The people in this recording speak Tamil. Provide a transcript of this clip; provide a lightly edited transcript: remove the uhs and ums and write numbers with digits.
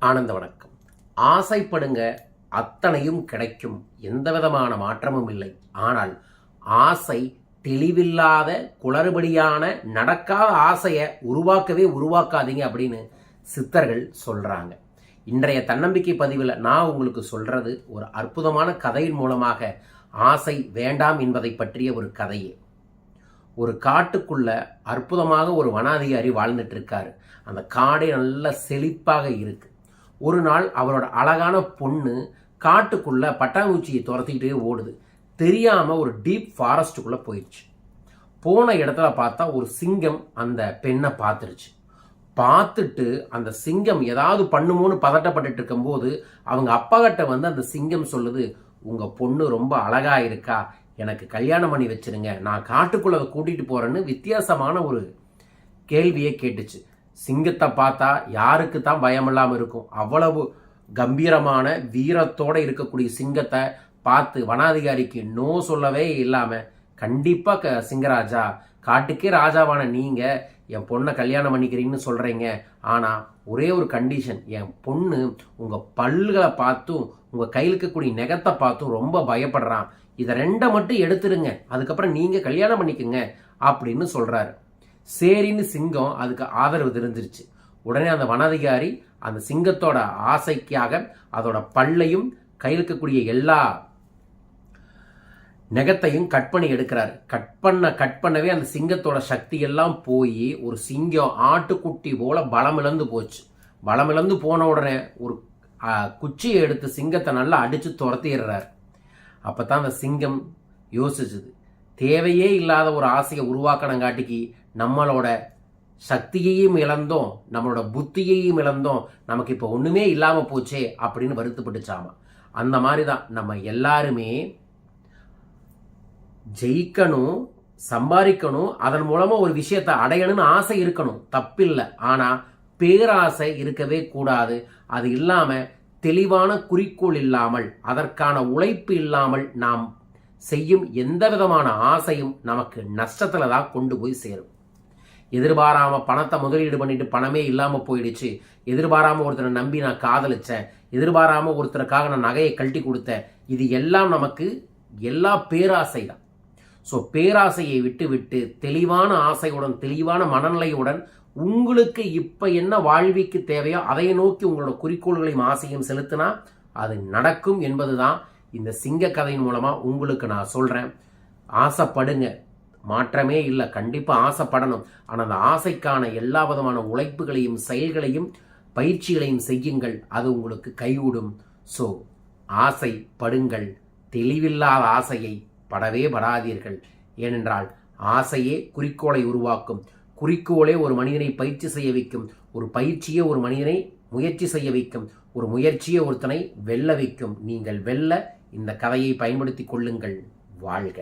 ஆனந்த வணக்கம். ஆசைப்படுங்க, அத்தனையும் கிடைக்கும், எந்த விதமான மாற்றமும் இல்லை. ஆனால் ஆசை தெளிவில்லாத குளறுபடியான நடக்காத ஆசையை உருவாக்காதீங்க அப்படின்னு சித்தர்கள் சொல்றாங்க. இன்றைய தன்னம்பிக்கை பதிவில் நான் உங்களுக்கு சொல்றது ஒரு அற்புதமான கதையின் மூலமாக ஆசை வேண்டாம் என்பதை பற்றிய ஒரு கதையே. ஒரு காட்டுக்குள்ள அற்புதமாக ஒரு வனாதிகாரி வாழ்ந்துட்டு இருக்காரு. அந்த காடே நல்ல செழிப்பாக இருக்கு. ஒரு நாள் அவரோட அழகான பொண்ணு காட்டுக்குள்ள பட்டாம்பூச்சியை துரத்திக்கிட்டே ஓடுது. தெரியாம ஒரு டீப் ஃபாரஸ்ட்டுக்குள்ள போயிடுச்சு. போன இடத்துல பார்த்தா ஒரு சிங்கம் அந்த பெண்ணை பார்த்துருச்சு. பார்த்துட்டு அந்த சிங்கம் ஏதாவது பண்ணுமோன்னு பதட்டப்பட்டு இருக்கும்போது அவங்க அப்பா கிட்ட அந்த சிங்கம் சொல்லுது, உங்க பொண்ணு ரொம்ப அழகா இருக்கா, எனக்கு கல்யாணம் பண்ணி வச்சிருங்க, நான் காட்டுக்குள்ள கூட்டிட்டு போறேன்னு வித்தியாசமான ஒரு கேள்வியை கேட்டுச்சு. சிங்கத்தை பார்த்தா யாருக்கு தான் பயம் இல்லாமல் இருக்கும்? அவ்வளவு கம்பீரமான வீரத்தோட இருக்கக்கூடிய சிங்கத்தை பார்த்து வனாதிகாரிக்கு நோ சொல்லவே இல்லாம, கண்டிப்பா சிங்கராஜா, காட்டுக்கே ராஜாவான நீங்க என் பொண்ணை கல்யாணம் பண்ணிக்கிறீங்கன்னு சொல்றீங்க. ஆனா ஒரே ஒரு கண்டிஷன், என் பொண்ணு உங்க பல்களை பார்த்தும் உங்க கையில் இருக்கக்கூடிய நெகத்தை பார்த்தும் ரொம்ப பயப்படுறான். இதை ரெண்டை மட்டும் எடுத்துருங்க, அதுக்கப்புறம் நீங்க கல்யாணம் பண்ணிக்கோங்க அப்படின்னு சொல்றாரு. சரின்னு சிங்கம் அதுக்கு ஆதரவு தெரிஞ்சிருச்சு. உடனே அந்த வனாதிகாரி அந்த சிங்கத்தோட ஆசைக்காக அதோட பல்லையும் கையில் இருக்கக்கூடிய எல்லா நெகத்தையும் கட் பண்ணி எடுக்கிறாரு. கட் பண்ணவே அந்த சிங்கத்தோட சக்தி எல்லாம் போய் ஒரு சிங்கம் ஆட்டுக்குட்டி போல பலமிழந்து போச்சு. பலமிழந்து போன உடனே ஒரு குச்சியை எடுத்து சிங்கத்தை நல்லா அடிச்சு துரத்திடுறாரு. அப்பதான் அந்த சிங்கம் யோசிச்சுது, தேவையே இல்லாத ஒரு ஆசையை உருவாக்கணங்காட்டிக்கு நம்மளோட சக்தியையும் இழந்தோம், நம்மளோட புத்தியையும் இழந்தோம், நமக்கு இப்போ ஒண்ணுமே இல்லாம போச்சே அப்படின்னு வருத்தப்பட்டுச்சாமா. அந்த மாதிரி தான் நம்ம எல்லாருமே ஜெயிக்கணும், சம்பாதிக்கணும், அதன் மூலமா ஒரு விஷயத்தை அடையணும்னு ஆசை இருக்கணும், தப்பில்லை. ஆனா பேராசை இருக்கவே கூடாது. அது இல்லாம தெளிவான குறிக்கோள் இல்லாமல், அதற்கான உழைப்பு இல்லாமல் நாம் செய்யும் எந்த விதமான ஆசையும் நமக்கு நஷ்டத்துல தான் கொண்டு போய் சேரும். எதிர்பாராம பணத்தை முதலீடு பண்ணிட்டு பணமே இல்லாம போயிடுச்சு, எதிர்பாராம ஒருத்தரை நம்பி நான் காதலிச்சேன், எதிர்பாராம ஒருத்தருக்காக நான் நகையை கழட்டி கொடுத்தேன், இது எல்லாம் நமக்கு எல்லா பேராசை தான். ஸோ பேராசையை விட்டு தெளிவான ஆசையுடன், தெளிவான மனநிலையுடன் உங்களுக்கு இப்ப என்ன வாழ்விக்கு தேவையோ அதை நோக்கி உங்களோட குறிக்கோள்களையும் ஆசையும் செலுத்தினா அது நடக்கும் என்பதுதான் இந்த சிங்க கதையின் மூலமா உங்களுக்கு நான் சொல்றேன். ஆசைப்படுங்க, மாற்றமே இல்லை, கண்டிப்பா ஆசைப்படணும். ஆனால் அந்த ஆசைக்கான எல்லா விதமான உழைப்புகளையும் செயல்களையும் பயிற்சிகளையும் செய்யுங்கள், அது உங்களுக்கு கைகூடும். ஸோ ஆசைப்படுங்கள், தெளிவில்லாத ஆசையை படவே படாதீர்கள். ஏனென்றால் ஆசையே குறிக்கோளை உருவாக்கும், குறிக்கோளே ஒரு மனிதனை பயிற்சி செய்ய வைக்கும், ஒரு பயிற்சியே ஒரு மனிதனை முயற்சி செய்ய வைக்கும், ஒரு முயற்சியே ஒருத்தனை வெல்ல வைக்கும். நீங்கள் வெல்ல இந்த கதையை பயன்படுத்திக் கொள்ளுங்கள். வாழ்க.